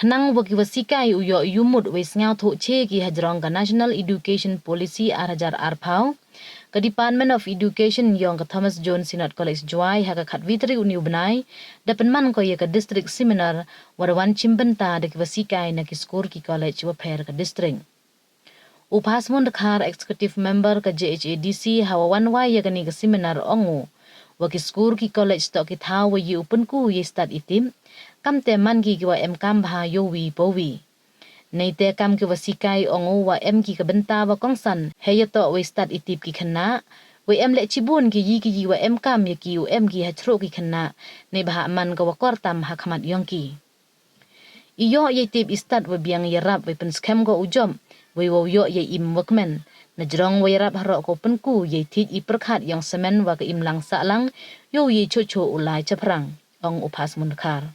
Knang waki wasikai uyo yumut wis ngau tho che ki hajrong ka National Education Policy arhajar arpau ka Department of Education yong ka Thomas Jones Synod College Juai ha ka khatwitri uniu benai da Pynman ko ye ka district seminar warawan chimbenta da ki wasikai na ki skor ki college wa pher ka district. Upasmon dakhar executive member ka JHADC hawawan wa ye ka ni ka seminar ongu wa ki skor ki college to ki thaw wa yi upun ku ye start itim kam te man ki wa em kam bha yo wi powi nei te kam ki wasikai ongu wa em ki ka benta wa kongsan he ya to we start itip ki khana we em le chibun ki yi wa em kam ye ki u em ki ha thro ki khana nei bha man ka wa kor tam ha khamat yong ki iyo ye tip start wa biang ye rap we pen scam ko ujom we wo yo ye im workman na jrong we rap haro ko pen ku ye thit I perkhat yong semen wa ka im lang sa lang yo ye cho cho ulai chaprang ong upas mun khar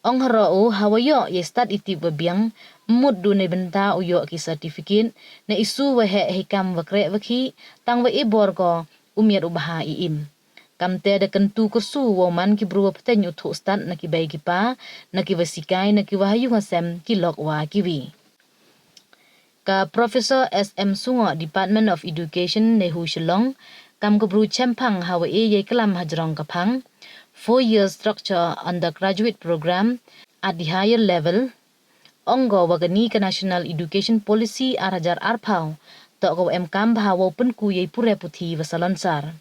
ong haro u hawayo ye start itip wa biang mud du ne benta uyo ki certificate na isu wa he kam wa kre wa khi tang wa ibor ko umiat ubaha iim kamte da kentu kursu wo man ki bru pten uthu stan na ki bai ki pa na ki wasikai na ki wahayu ngasem ki lok wa ki wi ka Professor SM Sungo Department of Education ne hu shilong kam ko bru champang hawa ye klam hajrong ka phang 4-year structure undergraduate program at the higher level Ongo wagani ka National Education Policy arhajar arpau to ko em kam bhawo pun ku ye pure puthi wasalonsar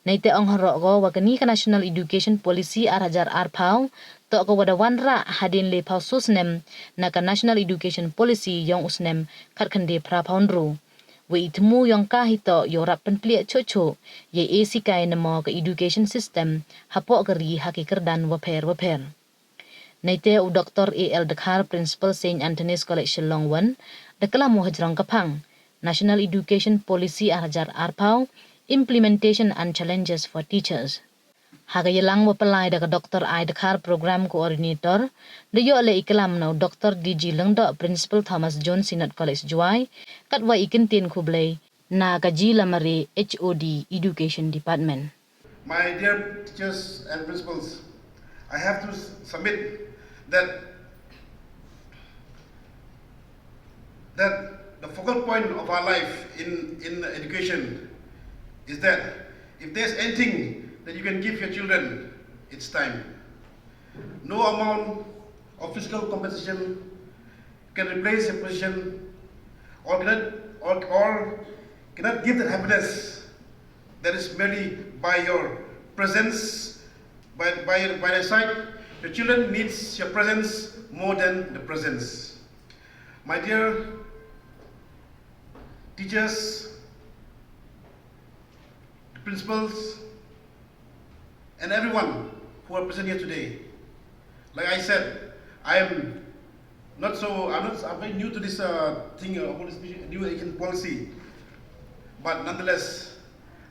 nei te ong haro go wagani ka National Education Policy arhajar arpau to ko wada wanra hadin le phau susnem na ka National Education Policy yong usnem khat khande phra phaundru we itmu yong ka hito yorap penplie chocho ye esikai na mo ka education system hapo gari hakikerdan wa pher Naite u Dr. A.L. Dakhar Principal St. Anthony's College Shillongwan, dakala mo hajrong kapang, National Education Policy arhajar arpau, Implementation and Challenges for Teachers. Hagayalang wapalay daga Dr. I. Dakhar Program Coordinator, dayo ale ikalam na Dr. D.G. Lengdo Principal Thomas Jones Synod College Juai, katwa ikintin kublay na kaji lamari HOD Education Department. My dear teachers and principals, I have to submit that the focal point of our life in education is that if there's anything that you can give your children, it's time. No amount of physical compensation can replace your position or cannot give that happiness that is merely by your presence, by their side. Your children needs your presence more than the presence. My dear teachers, principals, and everyone who are present here today. Like I said, I'm very new to this thing about this new education policy. But nonetheless,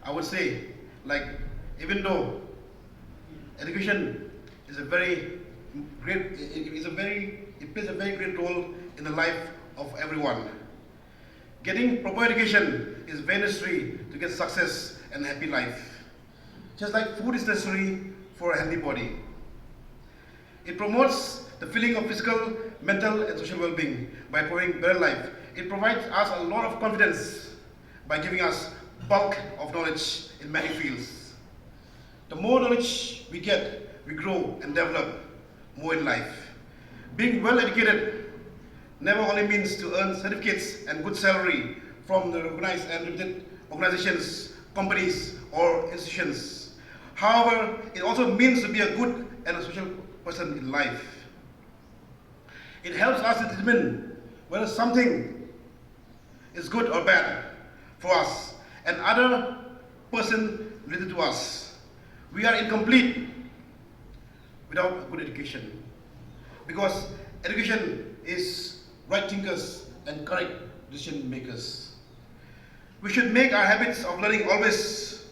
I would say, like, even though education is it plays a very great role in the life of everyone. Getting proper education is very necessary to get success and happy life. Just like food is necessary for a healthy body. It promotes the feeling of physical, mental, and social well-being by providing better life. It provides us a lot of confidence by giving us bulk of knowledge in many fields. The more knowledge we get, we grow and develop more in life. Being well educated never only means to earn certificates and good salary from the recognized and reputed organizations, companies, or institutions. However, it also means to be a good and a social person in life. It helps us to determine whether something is good or bad for us and other person related to us. We are incomplete without good education, because education is right thinkers and correct decision makers. We should make our habits of learning always,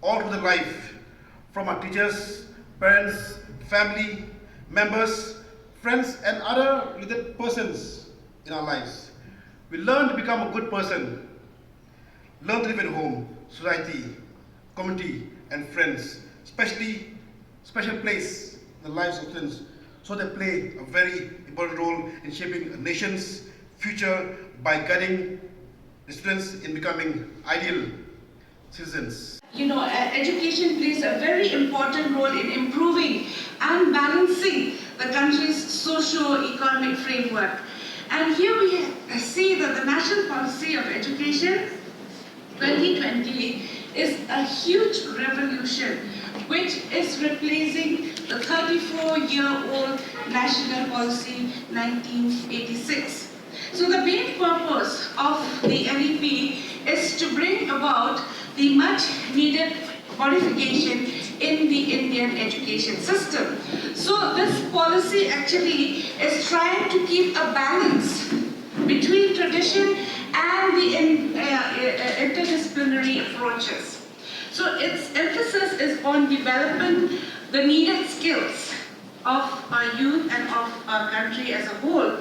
all through the life, from our teachers, parents, family, members, friends, and other related persons in our lives. We learn to become a good person, learn to live at home, society, community, and friends, especially special place in the lives of students, so they play a very important important role in shaping a nation's future by guiding the students in becoming ideal citizens. Education plays a very important role in improving and balancing the country's socio-economic framework. And here we see that the National Policy of Education 2020 is a huge revolution which is replacing the 34-year-old National Policy 1986. So the main purpose of the NEP is to bring about the much needed modification in the Indian education system. So this policy actually is trying to keep a balance between tradition and the interdisciplinary approaches. So its emphasis is on developing the needed skills of our youth and of our country as a whole.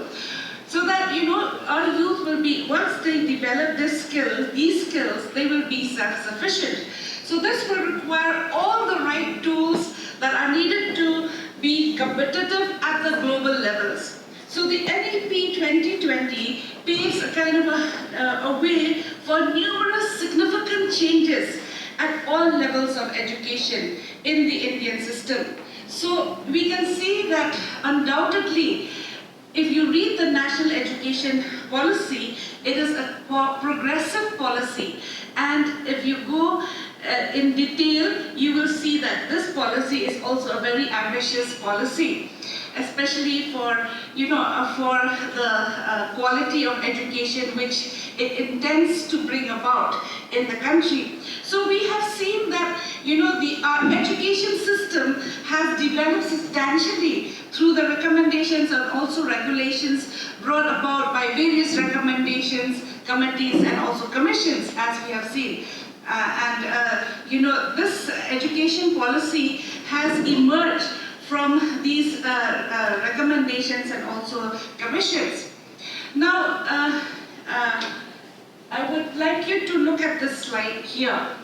So that, our youth will be, once they develop these skills, they will be self-sufficient. So this will require all the right tools that are needed to be competitive at the global levels. So the NEP 2020 paves a kind of a way for numerous significant changes at all levels of education in the Indian system. So we can see that undoubtedly, if you read the National Education Policy, it is a progressive policy. And if you go in detail, you will see that this policy is also a very ambitious policy, especially for, for the quality of education which it intends to bring about in the country. So we have seen that, our education system has developed substantially through the recommendations and also regulations brought about by various recommendations, committees and also commissions, as we have seen. This education policy has emerged from these recommendations and also commissions. Now, I would like you to look at this slide here.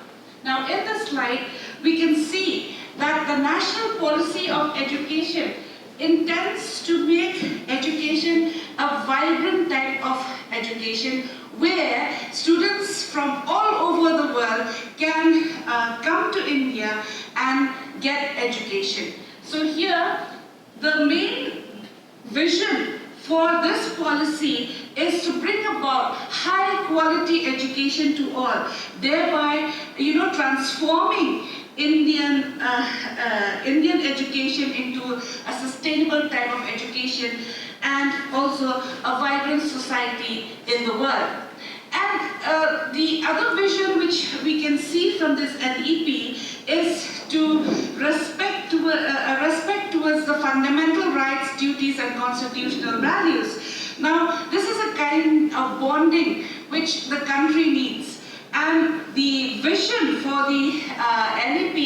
Now, in this slide, we can see that the National Policy of Education intends to make education a vibrant type of education where students from all over the world can come to India and get education. So here, the main vision for this policy is to bring about high quality education to all, thereby, transforming Indian education into a sustainable type of education and also a vibrant society in the world. And the other vision which we can see from this NEP is to respect towards the fundamental rights, duties and constitutional values. Now, this is a kind of bonding which the country needs. And the vision for the NEP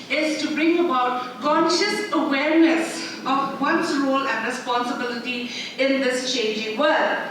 is to bring about conscious awareness of one's role and responsibility in this changing world.